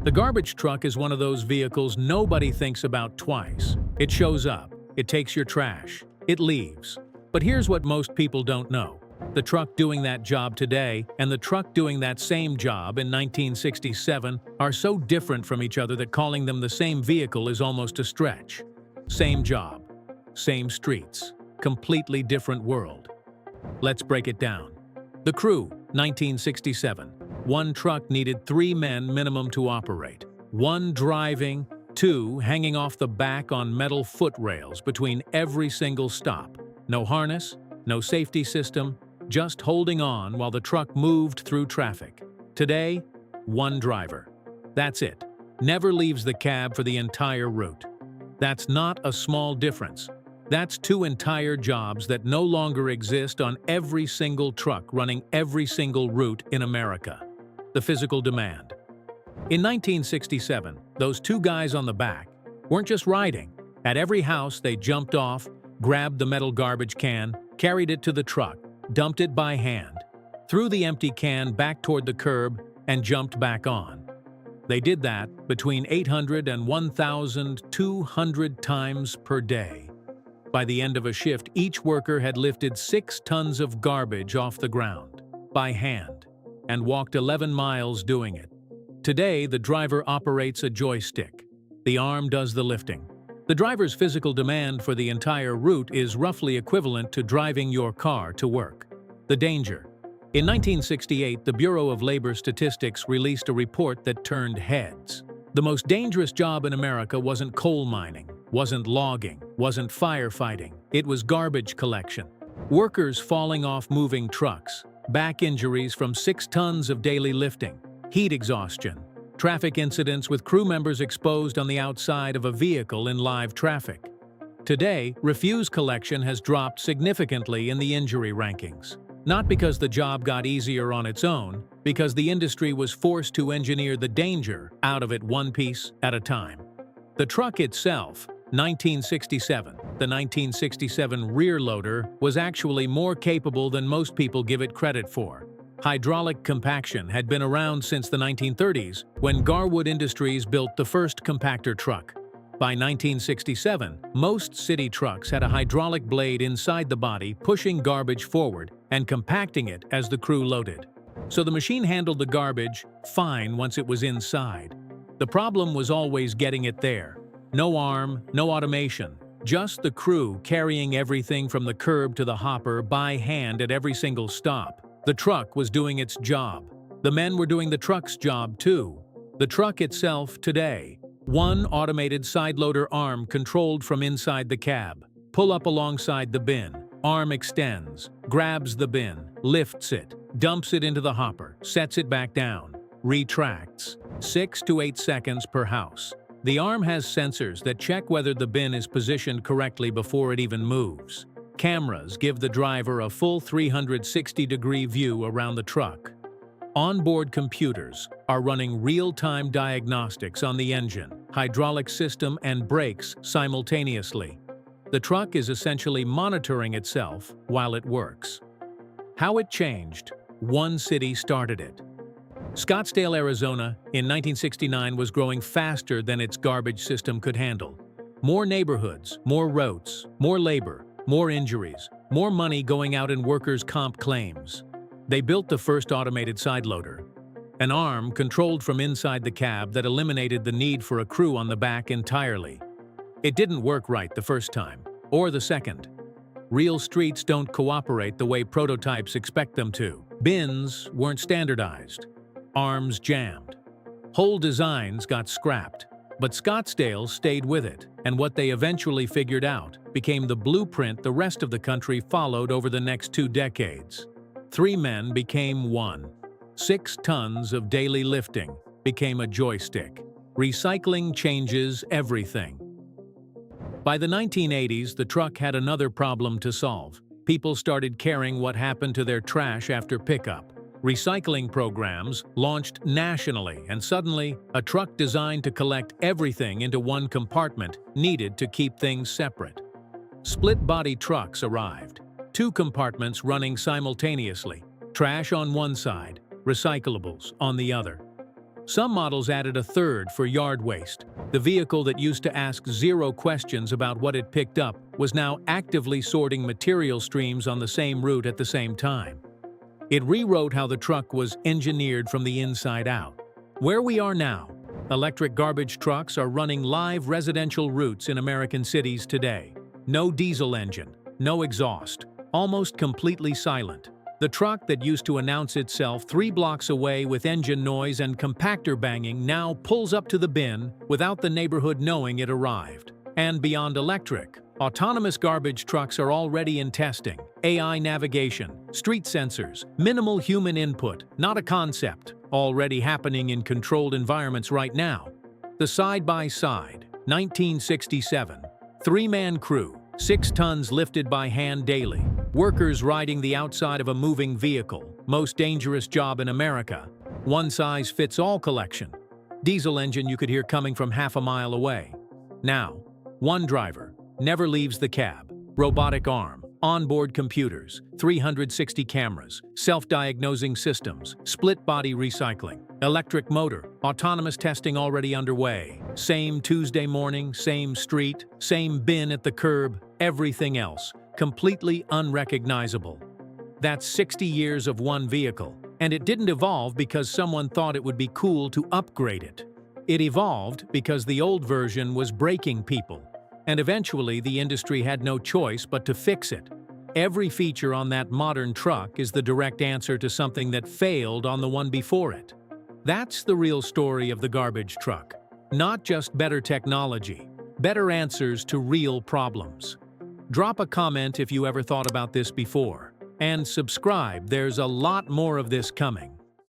The garbage truck is one of those vehicles nobody thinks about twice. It shows up, it takes your trash, it leaves. But here's what most people don't know. The truck doing that job today and the truck doing that same job in 1967 are so different from each other that calling them the same vehicle is almost a stretch. Same job, same streets, completely different world. Let's break it down. The crew, 1967. One truck needed 3 men minimum to operate. 1 driving, 2 hanging off the back on metal foot rails between every single stop. No harness, no safety system, just holding on while the truck moved through traffic. Today, 1 driver. That's it. Never leaves the cab for the entire route. That's not a small difference. That's 2 entire jobs that no longer exist on every single truck running every single route in America. The physical demand. In 1967, those 2 guys on the back weren't just riding. At every house, they jumped off, grabbed the metal garbage can, carried it to the truck, dumped it by hand, threw the empty can back toward the curb, and jumped back on. They did that between 800 and 1,200 times per day. By the end of a shift, each worker had lifted 6 tons of garbage off the ground, by hand, and walked 11 miles doing it. Today, the driver operates a joystick. The arm does the lifting. The driver's physical demand for the entire route is roughly equivalent to driving your car to work. The danger. In 1968, the Bureau of Labor Statistics released a report that turned heads. The most dangerous job in America wasn't coal mining, wasn't logging, wasn't firefighting. It was garbage collection. Workers falling off moving trucks, back injuries from 6 tons of daily lifting, heat exhaustion, traffic incidents with crew members exposed on the outside of a vehicle in live traffic. Today, refuse collection has dropped significantly in the injury rankings. Not because the job got easier on its own, because the industry was forced to engineer the danger out of it one piece at a time. The truck itself, 1967. The 1967 rear loader was actually more capable than most people give it credit for. Hydraulic compaction had been around since the 1930s, when Garwood Industries built the first compactor truck. By 1967, most city trucks had a hydraulic blade inside the body pushing garbage forward and compacting it as the crew loaded. So the machine handled the garbage fine once it was inside. The problem was always getting it there. No arm, no automation, just the crew carrying everything from the curb to the hopper by hand at every single stop. The truck was doing its job. The men were doing the truck's job too. The truck itself today. 1 automated side loader arm controlled from inside the cab. Pull up alongside the bin. Arm extends, grabs the bin, lifts it, dumps it into the hopper, sets it back down, retracts. 6 to 8 seconds per house. The arm has sensors that check whether the bin is positioned correctly before it even moves. Cameras give the driver a full 360-degree view around the truck. Onboard computers are running real-time diagnostics on the engine, hydraulic system, and brakes simultaneously. The truck is essentially monitoring itself while it works. How it changed. 1 city started it. Scottsdale, Arizona, in 1969 was growing faster than its garbage system could handle. More neighborhoods, more roads, more labor, more injuries, more money going out in workers' comp claims. They built the first automated side loader, an arm controlled from inside the cab that eliminated the need for a crew on the back entirely. It didn't work right the first time, or the second. Real streets don't cooperate the way prototypes expect them to. Bins weren't standardized. Arms jammed. Whole designs got scrapped. But Scottsdale stayed with it, and what they eventually figured out became the blueprint the rest of the country followed over the next 2 decades. 3 men became 1. 6 tons of daily lifting became a joystick. Recycling changes everything. By the 1980s, the truck had another problem to solve. People started caring what happened to their trash after pickup. Recycling programs launched nationally, and suddenly, a truck designed to collect everything into 1 compartment needed to keep things separate. Split-body trucks arrived. 2 compartments running simultaneously. Trash on one side, recyclables on the other. Some models added a third for yard waste. The vehicle that used to ask zero questions about what it picked up was now actively sorting material streams on the same route at the same time. It rewrote how the truck was engineered from the inside out. Where we are now, electric garbage trucks are running live residential routes in American cities today. No diesel engine, no exhaust, almost completely silent. The truck that used to announce itself 3 blocks away with engine noise and compactor banging now pulls up to the bin without the neighborhood knowing it arrived. And beyond electric, autonomous garbage trucks are already in testing. AI navigation, street sensors, minimal human input, not a concept, already happening in controlled environments right now. The side-by-side, 1967. 3-man crew, 6 tons lifted by hand daily. Workers riding the outside of a moving vehicle, most dangerous job in America. One-size-fits-all collection. Diesel engine you could hear coming from half a mile away. Now, one driver, never leaves the cab. Robotic arm, onboard computers, 360 cameras, self-diagnosing systems, split-body recycling, electric motor, autonomous testing already underway. Same Tuesday morning, same street, same bin at the curb, everything else completely unrecognizable. That's 60 years of one vehicle, and it didn't evolve because someone thought it would be cool to upgrade it. It evolved because the old version was breaking people, and eventually the industry had no choice but to fix it. Every feature on that modern truck is the direct answer to something that failed on the one before it. That's the real story of the garbage truck. Not just better technology, better answers to real problems. Drop a comment if you ever thought about this before. And subscribe, there's a lot more of this coming.